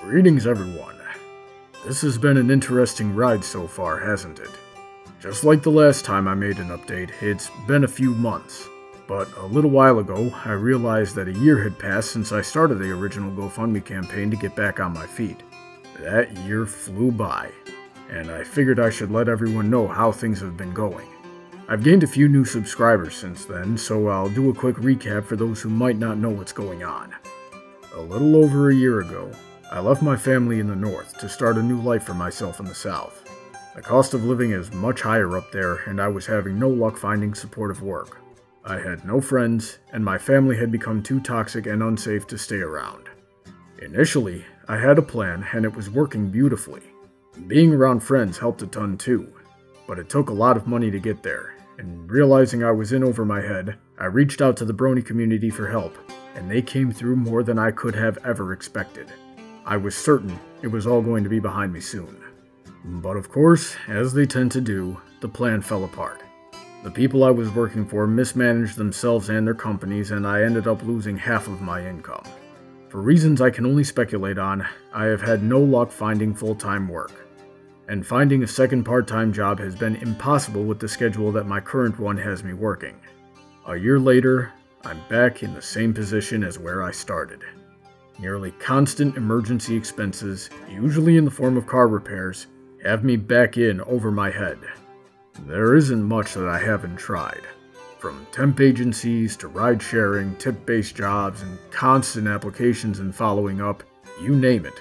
Greetings everyone. This has been an interesting ride so far, hasn't it? Just like the last time I made an update, it's been a few months. But a little while ago, I realized that a year had passed since I started the original GoFundMe campaign to get back on my feet. That year flew by, and I figured I should let everyone know how things have been going. I've gained a few new subscribers since then, so I'll do a quick recap for those who might not know what's going on. A little over a year ago, I left my family in the north to start a new life for myself in the south. The cost of living is much higher up there, and I was having no luck finding supportive work. I had no friends, and my family had become too toxic and unsafe to stay around. Initially, I had a plan, and it was working beautifully. Being around friends helped a ton too, but it took a lot of money to get there, and realizing I was in over my head, I reached out to the Brawny community for help, and they came through more than I could have ever expected. I was certain it was all going to be behind me soon. But of course, as they tend to do, the plan fell apart. The people I was working for mismanaged themselves and their companies, and I ended up losing half of my income. For reasons I can only speculate on, I have had no luck finding full-time work. And finding a second part-time job has been impossible with the schedule that my current one has me working. A year later, I'm back in the same position as where I started. Nearly constant emergency expenses, usually in the form of car repairs, have me back in over my head. There isn't much that I haven't tried. From temp agencies to ride-sharing, tip-based jobs, and constant applications and following up, you name it.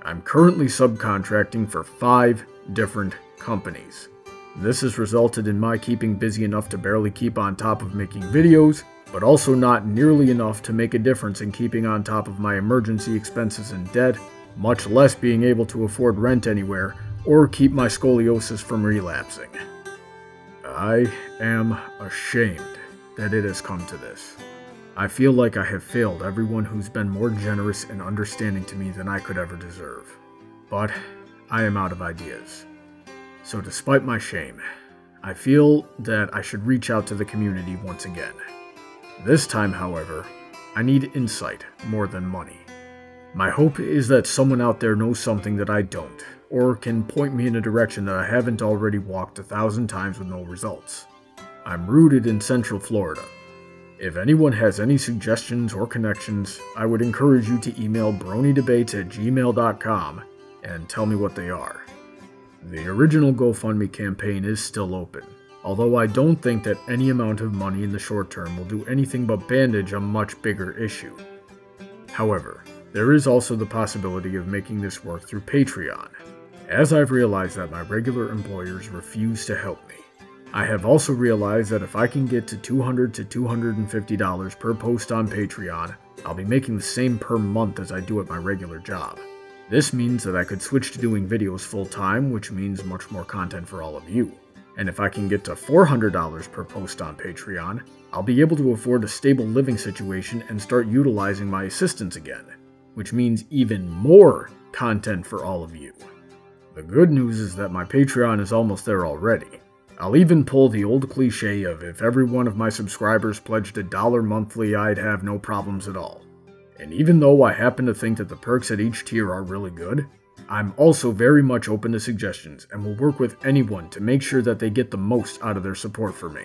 I'm currently subcontracting for 5 different companies. This has resulted in my keeping busy enough to barely keep on top of making videos, but also not nearly enough to make a difference in keeping on top of my emergency expenses and debt, much less being able to afford rent anywhere or keep my scoliosis from relapsing. I am ashamed that it has come to this. I feel like I have failed everyone who's been more generous and understanding to me than I could ever deserve. But I am out of ideas. So despite my shame, I feel that I should reach out to the community once again. This time, however, I need insight more than money. My hope is that someone out there knows something that I don't, or can point me in a direction that I haven't already walked 1,000 times with no results. I'm rooted in Central Florida. If anyone has any suggestions or connections, I would encourage you to email bronydebates@gmail.com and tell me what they are. The original GoFundMe campaign is still open, although I don't think that any amount of money in the short term will do anything but bandage a much bigger issue. However, there is also the possibility of making this work through Patreon, as I've realized that my regular employers refuse to help me. I have also realized that if I can get to $200 to $250 per post on Patreon, I'll be making the same per month as I do at my regular job. This means that I could switch to doing videos full-time, which means much more content for all of you. And if I can get to $400 per post on Patreon, I'll be able to afford a stable living situation and start utilizing my assistants again, which means even more content for all of you. The good news is that my Patreon is almost there already. I'll even pull the old cliche of if every one of my subscribers pledged $1 monthly, I'd have no problems at all. And even though I happen to think that the perks at each tier are really good, I'm also very much open to suggestions and will work with anyone to make sure that they get the most out of their support for me.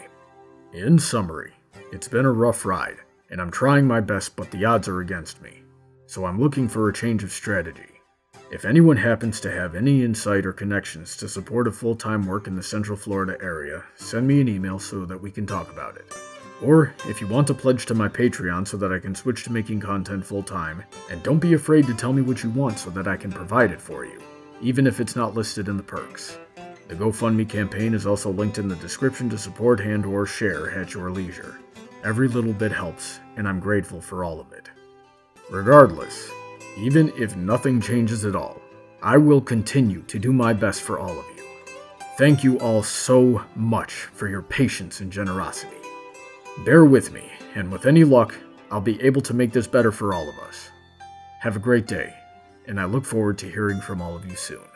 In summary, it's been a rough ride, and I'm trying my best, but the odds are against me. So I'm looking for a change of strategy. If anyone happens to have any insight or connections to support a full-time work in the Central Florida area, send me an email so that we can talk about it. Or, if you want to pledge to my Patreon so that I can switch to making content full-time, and don't be afraid to tell me what you want so that I can provide it for you, even if it's not listed in the perks. The GoFundMe campaign is also linked in the description to support and/or share at your leisure. Every little bit helps, and I'm grateful for all of it. Regardless, even if nothing changes at all, I will continue to do my best for all of you. Thank you all so much for your patience and generosity. Bear with me, and with any luck, I'll be able to make this better for all of us. Have a great day, and I look forward to hearing from all of you soon.